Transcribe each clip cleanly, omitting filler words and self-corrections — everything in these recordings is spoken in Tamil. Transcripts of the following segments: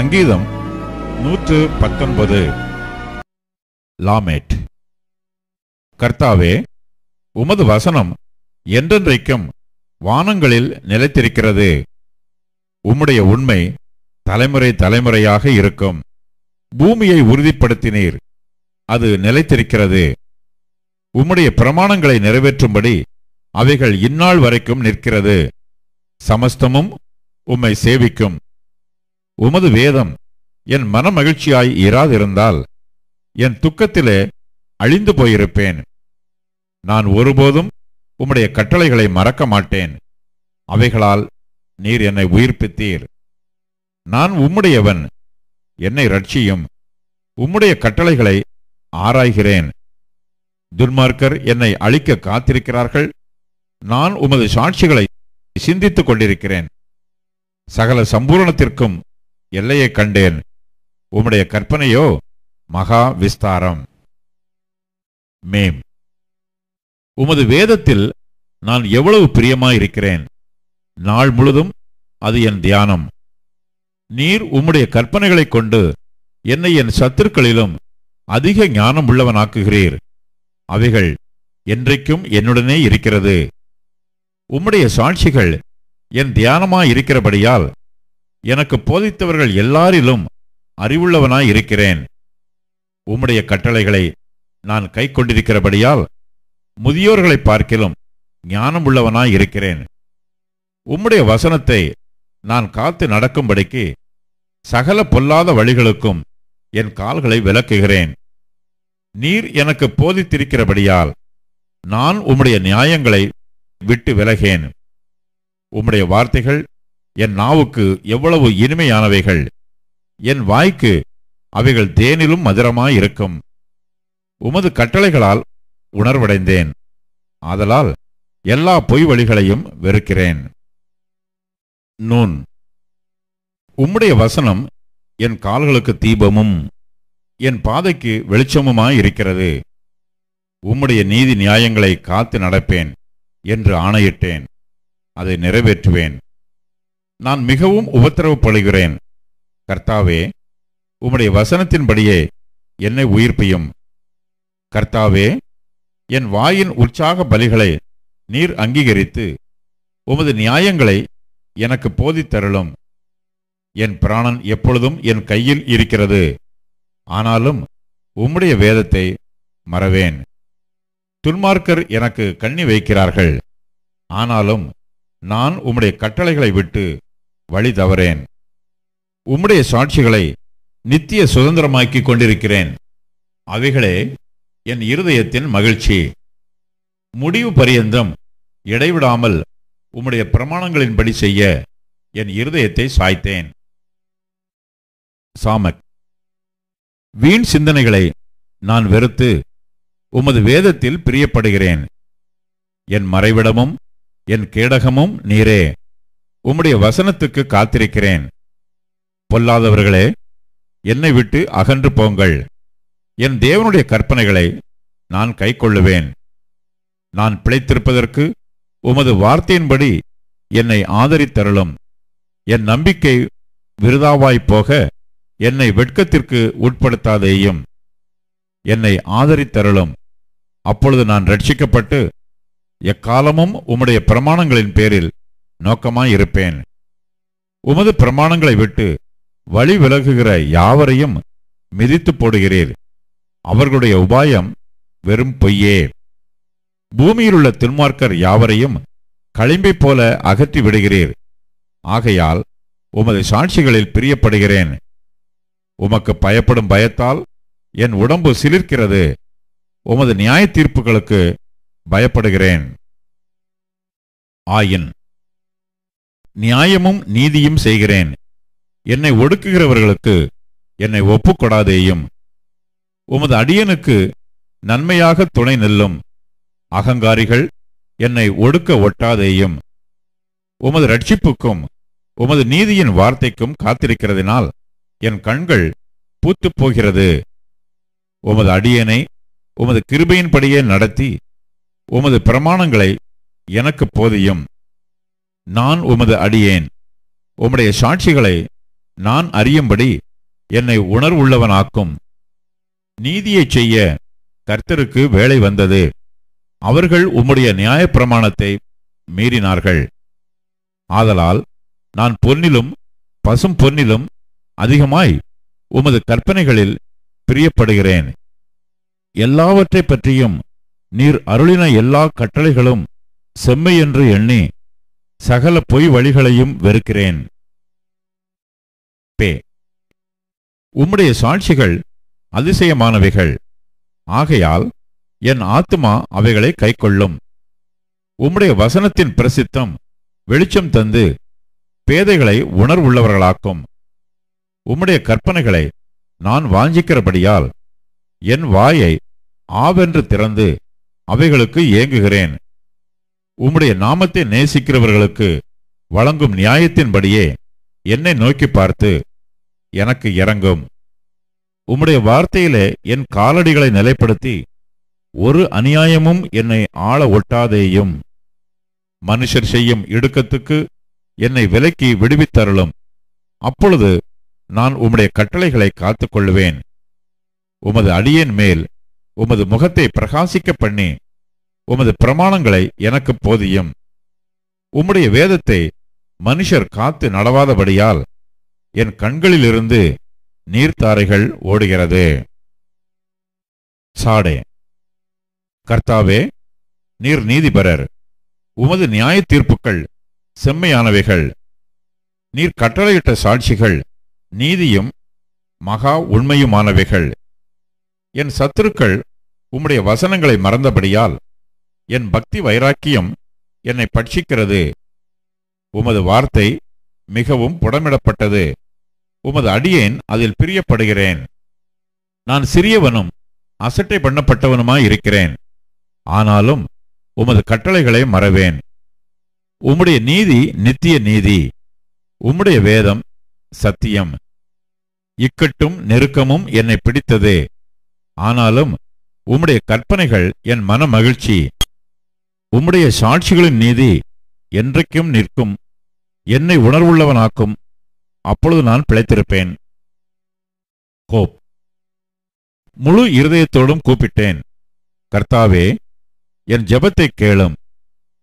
சங்கீதம் 119. லாமேட். கர்த்தாவே, உமது வசனம் என்றென்றைக்கும் வானங்களில் நிலைத்திருக்கிறது. உம்முடைய உண்மை தலைமுறை தலைமுறையாக இருக்கும். பூமியை உறுதிப்படுத்தினீர், அது நிலைத்திருக்கிறது. உம்முடைய பிரமாணங்களை நிறைவேற்றும்படி அவைகள் இந்நாள் வரைக்கும் நிற்கிறது. சமஸ்தமும் உம்மை சேவிக்கும். உமது வேதம் என் மனமகிழ்ச்சியாய் இராதிருந்தால் என் துக்கத்திலே அழிந்து போயிருப்பேன். நான் ஒருபோதும் உம்முடைய கட்டளைகளை மறக்க மாட்டேன். அவைகளால் நீர் என்னை உயிர்ப்பித்தீர். நான் உம்முடையவன், என்னை ரட்சியும். உம்முடைய கட்டளைகளை ஆராய்கிறேன். துன்மார்க்கர் என்னை அழிக்க காத்திருக்கிறார்கள். நான் உமது சாட்சிகளை சிந்தித்துக் கொண்டிருக்கிறேன். சகல சம்பூரணத்திற்கும் எல்லையை கண்டேன். உம்முடைய கற்பனையோ மகா விஸ்தாரம். மேம். உமது வேதத்தில் நான் எவ்வளவு பிரியமாயிருக்கிறேன். நாள் முழுதும் அது என் தியானம். நீர் உம்முடைய கற்பனைகளைக் கொண்டு என்னை என் சத்துருக்களிலும் அதிக ஞானம் உள்ளவனாக்குகிறீர். அவைகள் என்றைக்கும் என்னுடனே இருக்கிறது. உம்முடைய சாட்சிகள் என் தியானமாயிருக்கிறபடியால் எனக்கு போதித்தவர்கள் எல்லாரிலும் அறிவுள்ளவனாயிருக்கிறேன். உம்முடைய கட்டளைகளை நான் கை கொண்டிருக்கிறபடியால் முதியோர்களை பார்க்கிலும் ஞானம் உள்ளவனாயிருக்கிறேன். உம்முடைய வசனத்தை நான் காத்து நடக்கும்படிக்கு சகல பொல்லாத வழிகளுக்கும் என் கால்களை விலக்குகிறேன். நீர் எனக்கு போதித்திருக்கிறபடியால் நான் உம்முடைய நியாயங்களை விட்டு விலகேன். உம்முடைய வார்த்தைகள் என் நாவுக்கு எவ்வளவு இனிமையானவைகள். என் வாய்க்கு அவைகள் தேனிலும் மதுரமாயிருக்கும். உமது கட்டளைகளால் உணர்வடைந்தேன். ஆதலால் எல்லா பொய் வழிகளையும் வெறுக்கிறேன். நூன். உம்முடைய வசனம் என் கால்களுக்கு தீபமும் என் பாதைக்கு வெளிச்சமுமாயிருக்கிறது. உம்முடைய நீதி நியாயங்களை காத்து நடப்பேன் என்று ஆணையிட்டேன். அதை நிறைவேற்றுவேன். நான் மிகவும் உபத்திரவப்படுகிறேன். கர்த்தாவே, உம்முடைய வசனத்தின்படியே என்னை உயிர்ப்பியும். கர்த்தாவே, என் வாயின் உற்சாக பலிகளை நீர் அங்கீகரித்து உமது நியாயங்களை எனக்கு போதித்தருளும். என் பிராணன் எப்பொழுதும் என் கையில் இருக்கிறது. ஆனாலும் உம்முடைய வேதத்தை மறவேன். துன்மார்க்கர் எனக்கு கண்ணி வைக்கிறார்கள். ஆனாலும் நான் உம்முடைய கட்டளைகளை விட்டு வழி தவறேன். உம்முடைய சாட்சிகளை நித்திய சுதந்திரமாக்கிக் கொண்டிருக்கிறேன். அவைகளே என் இருதயத்தின் மகிழ்ச்சி. முடிவு பரியந்தம் இடைவிடாமல் உம்முடைய பிரமாணங்களின்படி செய்ய என் இருதயத்தை சாய்த்தேன். சாமக். வீண் சிந்தனைகளை நான் வெறுத்து உமது வேதத்தில் பிரியப்படுகிறேன். என் மறைவிடமும் என் கேடகமும் நீரே. உம்முடைய வசனத்துக்கு காத்திருக்கிறேன். பொல்லாதவர்களே, என்னை விட்டு அகன்று போங்கள். என் தேவனுடைய கற்பனைகளை நான் கைக்கொள்ளுவேன். நான் பிழைத்திருப்பதற்கு உமது வார்த்தையின்படி என்னை ஆதரித்தருளும். என் நம்பிக்கை விருதாவாய்ப் போக என்னை வெட்கத்திற்கு உட்படுத்தாதேயும். என்னை ஆதரித்தருளும். அப்பொழுது நான் ரட்சிக்கப்பட்டு எக்காலமும் உம்முடைய பிரமாணங்களின் பேரில் நோக்கமாயிருப்பேன். உமது பிரமாணங்களை விட்டு வழி விலகுகிற யாவரையும் மிதித்து போடுகிறீர். அவர்களுடைய உபாயம் வெறும் பொய்யே. பூமியிலுள்ள துன்மார்க்கர் யாவரையும் களிம்பை போல அகற்றி விடுகிறீர். ஆகையால் உமது சாட்சிகளில் பிரியப்படுகிறேன். உமக்கு பயப்படும் பயத்தால் என் உடம்பு சிலிர்க்கிறது. உமது நியாய தீர்ப்புகளுக்கு பயப்படுகிறேன். ஆயின். நியாயமும் நீதியும் செய்கிறேன். என்னை ஒடுக்குகிறவர்களுக்கு என்னை ஒப்புக்கொடாதேயும். உமது அடியனுக்கு நன்மையாக துணை நில்லும். அகங்காரிகள் என்னை ஒடுக்க ஒட்டாதேயும். உமது ரட்சிப்புக்கும் உமது நீதியின் வார்த்தைக்கும் காத்திருக்கிறதினால் என் கண்கள் பூத்துப் போகிறது. உமது அடியனை உமது கிருபையின்படியே நடத்தி உமது பிரமாணங்களை எனக்கு போதியும். நான் உமது அடியேன். உம்முடைய சாட்சிகளை நான் அறியும்படி என்னை உணர்வுள்ளவனாக்கும். நீதியைச் செய்ய கர்த்தருக்கு வேலை வந்தது. அவர்கள் உம்முடைய நியாயப்பிரமாணத்தை மீறினார்கள். ஆதலால் நான் பொன்னிலும் பசும் பொன்னிலும் அதிகமாய் உமது கற்பனைகளில் பிரியப்படுகிறேன். எல்லாவற்றைப் பற்றியும் நீர் அருளின எல்லா கட்டளைகளும் செம்மையென்று எண்ணி சகல பொய் வழிகளையும் வெறுக்கிறேன். உம்முடைய சாட்சிகள் அதிசயமானவைகள். ஆகையால் என் ஆத்துமா அவைகளை கைக்கொள்ளும். உம்முடைய வசனத்தின் பிரசித்தம் வெளிச்சம் தந்து பேதைகளை உணர்வுள்ளவர்களாக்கும். உம்முடைய கற்பனைகளை நான் வாஞ்சிக்கிறபடியால் என் வாயை ஆவென்று திறந்து அவைகளுக்கு ஏங்குகிறேன். உம்முடைய நாமத்தை நேசிக்கிறவர்களுக்கு வழங்கும் நியாயத்தின்படியே என்னை நோக்கி பார்த்து எனக்கு இரங்கும். உம்முடைய வார்த்தையிலே என் காலடிகளை நிலைப்படுத்தி ஒரு அநியாயமும் என்னை ஆள ஒட்டாதேயும். மனுஷர் செய்யும் இடுக்கத்துக்கு என்னை விலக்கி விடுவித்தருளும். அப்பொழுது நான் உம்முடைய கட்டளைகளை காத்துக்கொள்ளுவேன். உமது அடியேன் மேல் உமது முகத்தை பிரகாசிக்க பண்ணி உமது பிரமாணங்களை எனக்கு போதியும். உம்முடைய வேதத்தை மனுஷர் காத்து நடவாதபடியால் என் கண்களிலிருந்து நீர்த்தாரைகள் ஓடுகிறது. சாடே. கர்த்தாவே, நீர் நீதிபரர். உமது நியாய தீர்ப்புகள் செம்மையானவைகள். நீர் கட்டளையிட்ட சாட்சிகள் நீதியும் மகா உண்மையுமானவைகள். என் சத்துருக்கள் உம்முடைய வசனங்களை மறந்தபடியால் என் பக்தி வைராக்கியம் என்னை பட்சிக்கிறது. உமது வார்த்தை மிகவும் புடமிடப்பட்டது. உமது அடியேன் அதில் பிரியப்படுகிறேன். நான் சிறியவனும் அசட்டை பண்ணப்பட்டவனுமாயிருக்கிறேன். ஆனாலும் உமது கட்டளைகளை மறவேன். உம்முடைய நீதி நித்திய நீதி. உம்முடைய வேதம் சத்தியம். இக்கட்டும் நெருக்கமும் என்னை பிடித்தது. ஆனாலும் உம்முடைய கற்பனைகள் என் மன மகிழ்ச்சி. உம்முடைய சாட்சிகளின் நீதி என்றைக்கும் நிற்கும். என்னை உணர்வுள்ளவனாக்கும். அப்பொழுது நான் பிழைத்திருப்பேன். கோப். முழு இருதயத்தோடும் கூப்பிட்டேன். கர்த்தாவே, என் ஜெபத்தை கேளும்.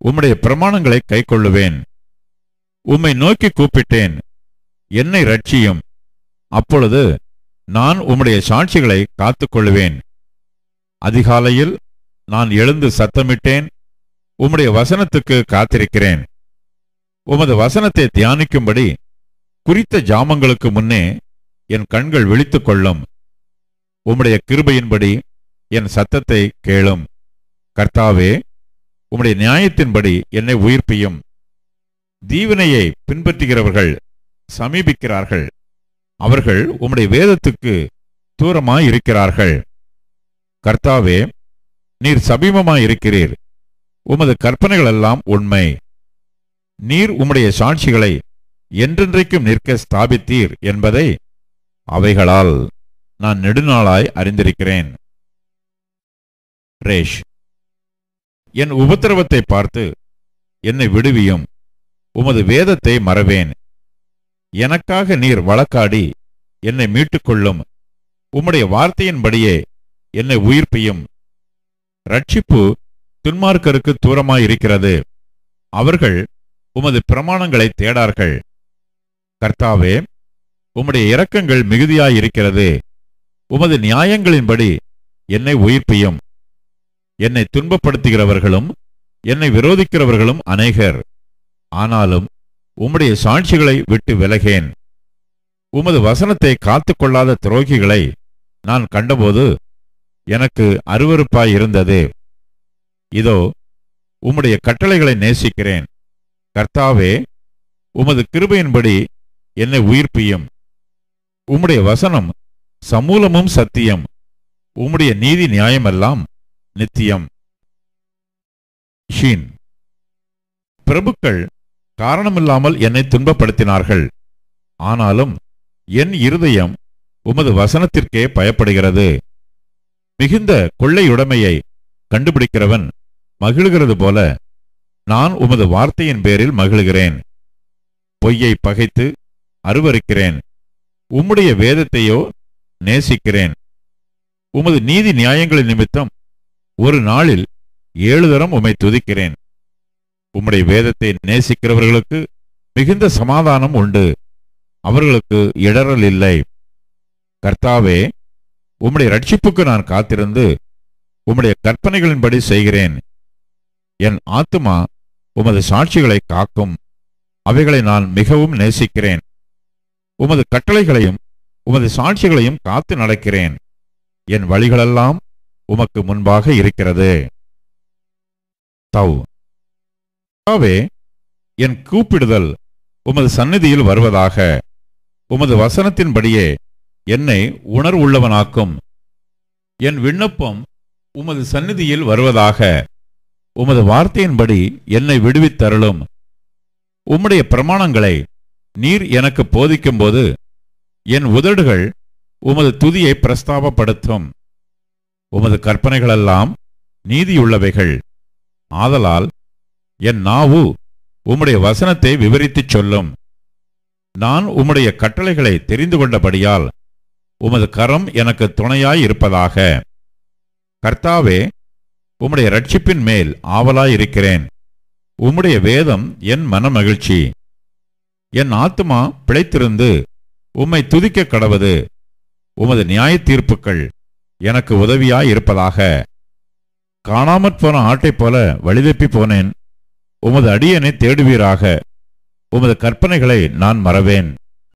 உம்முடைய பிரமாணங்களை கைக்கொள்ளுவேன். உம்மை நோக்கி கூப்பிட்டேன். என்னை ரட்சியும். அப்பொழுது நான் உம்முடைய சாட்சிகளை காத்துக்கொள்ளுவேன். அதிகாலையில் நான் எழுந்து சத்தமிட்டேன். உம்முடைய வசனத்துக்கு காத்திருக்கிறேன். உமது வசனத்தை தியானிக்கும்படி குறித்த ஜாமங்களுக்கு முன்னே என் கண்கள் விழித்துக் கொள்ளும். உம்முடைய கிருபையின்படி என் சத்தத்தை கேளும். கர்த்தாவே, உம்முடைய நியாயத்தின்படி என்னை உயிர்ப்பியும். தீவினையை பின்பற்றுகிறவர்கள் சமீபிக்கிறார்கள். அவர்கள் உம்முடைய வேதத்துக்கு தூரமாயிருக்கிறார்கள். கர்த்தாவே, நீர் சமீபமாயிருக்கிறீர். உமது கற்பனைகளெல்லாம் உண்மை. நீர் உம்முடைய சாட்சிகளை என்றென்றைக்கும் நிற்க ஸ்தாபித்தீர் என்பதை அவைகளால் நான் நெடுநாளாய் அறிந்திருக்கிறேன். ரேஷ். என் உபத்திரவத்தை பார்த்து என்னை விடுவியும். உமது வேதத்தை மறவேன். எனக்காக நீர் வழக்காடி என்னை மீட்டுக்கொள்ளும். உம்முடைய வார்த்தையின்படியே என்னை உயிர்ப்பியும். ரட்சிப்பு துன்மார்க்கருக்கு தூரமாயிருக்கிறது. அவர்கள் உமது பிரமாணங்களை தேடார்கள். கர்த்தாவே, உம்முடைய இரக்கங்கள் மிகுதியாயிருக்கிறது. உமது நியாயங்களின்படி என்னை உயிர்ப்பியும். என்னை துன்பப்படுத்துகிறவர்களும் என்னை விரோதிக்கிறவர்களும் அநேகர். ஆனாலும் உம்முடைய சாட்சிகளை விட்டு விலகேன். உமது வசனத்தை காத்துக்கொள்ளாத துரோகிகளை நான் கண்டபோது எனக்கு அருவருப்பாயிருந்தது. இதோ, உம்முடைய கட்டளைகளை நேசிக்கிறேன். கர்த்தாவே, உமது கிருபையின்படி என்னை உயிர்ப்பியும். உம்முடைய வசனம் சமூலமும் சத்தியம். உம்முடைய நீதி நியாயமெல்லாம் நித்தியம். ஷீன். பிரபுக்கள் காரணமில்லாமல் என்னை துன்பப்படுத்தினார்கள். ஆனாலும் என் இருதயம் உமது வசனத்திற்கே பயப்படுகிறது. மிகுந்த கொள்ளையுடைமையை கண்டுபிடிக்கிறவன் மகிழுகிறது போல நான் உமது வார்த்தையின் பேரில் மகிழுகிறேன். பொய்யை பகைத்து அருவருக்கிறேன். உம்முடைய வேதத்தையோ நேசிக்கிறேன். உமது நீதி நியாயங்களின் நிமித்தம் ஒரு நாளில் 7 தரம் உம்மை துதிக்கிறேன். உம்முடைய வேதத்தை நேசிக்கிறவர்களுக்கு மிகுந்த சமாதானம் உண்டு, அவர்களுக்கு இடறல் இல்லை. கர்த்தாவே, உம்முடைய ரட்சிப்புக்கு நான் காத்திருந்து உம்முடைய கற்பனைகளின்படி செய்கிறேன். என் ஆத்துமா உமது சாட்சிகளை காக்கும், அவைகளை நான் மிகவும் நேசிக்கிறேன். உமது கட்டளைகளையும் உமது சாட்சிகளையும் காத்து நடக்கிறேன். என் வழிகளெல்லாம் உமக்கு முன்பாக இருக்கிறது. கர்த்தாவே, என் கூப்பிடுதல் உமது சந்நிதியில் வருவதாக. உமது வசனத்தின்படியே என்னை உணர்வுள்ளவனாக்கும். என் விண்ணப்பம் உமது சந்நிதியில் வருவதாக. உமது வார்த்தையின்படி என்னை விடுவித்தருளும். உம்முடைய பிரமாணங்களை நீர் எனக்கு போதிக்கும்போது என் உதடுகள் உமது துதியை பிரஸ்தாபப்படுத்தும். உமது கற்பனைகளெல்லாம் நீதியுள்ளவைகள். ஆதலால் என் நாவு உம்முடைய வசனத்தை விவரித்துச் சொல்லும். நான் உம்முடைய கட்டளைகளை தெரிந்து கொண்டபடியால் உமது கரம் எனக்கு துணையாயிருப்பதாக. கர்த்தாவே, உம்முடைய ரட்சிப்பின் மேல் ஆவலாயிருக்கிறேன். உம்முடைய வேதம் என் மனமகிழ்ச்சி. என் ஆத்துமா பிழைத்திருந்து உம்மை துதிக்க கடவது. உமது நியாய தீர்ப்புகள் எனக்கு உதவியாயிருப்பதாக. காணாமற்போன ஆட்டைப் போல வழிதப்பி போனேன். உமது அடியனை தேடுவீராக. உமது கற்பனைகளை நான் மறவேன்.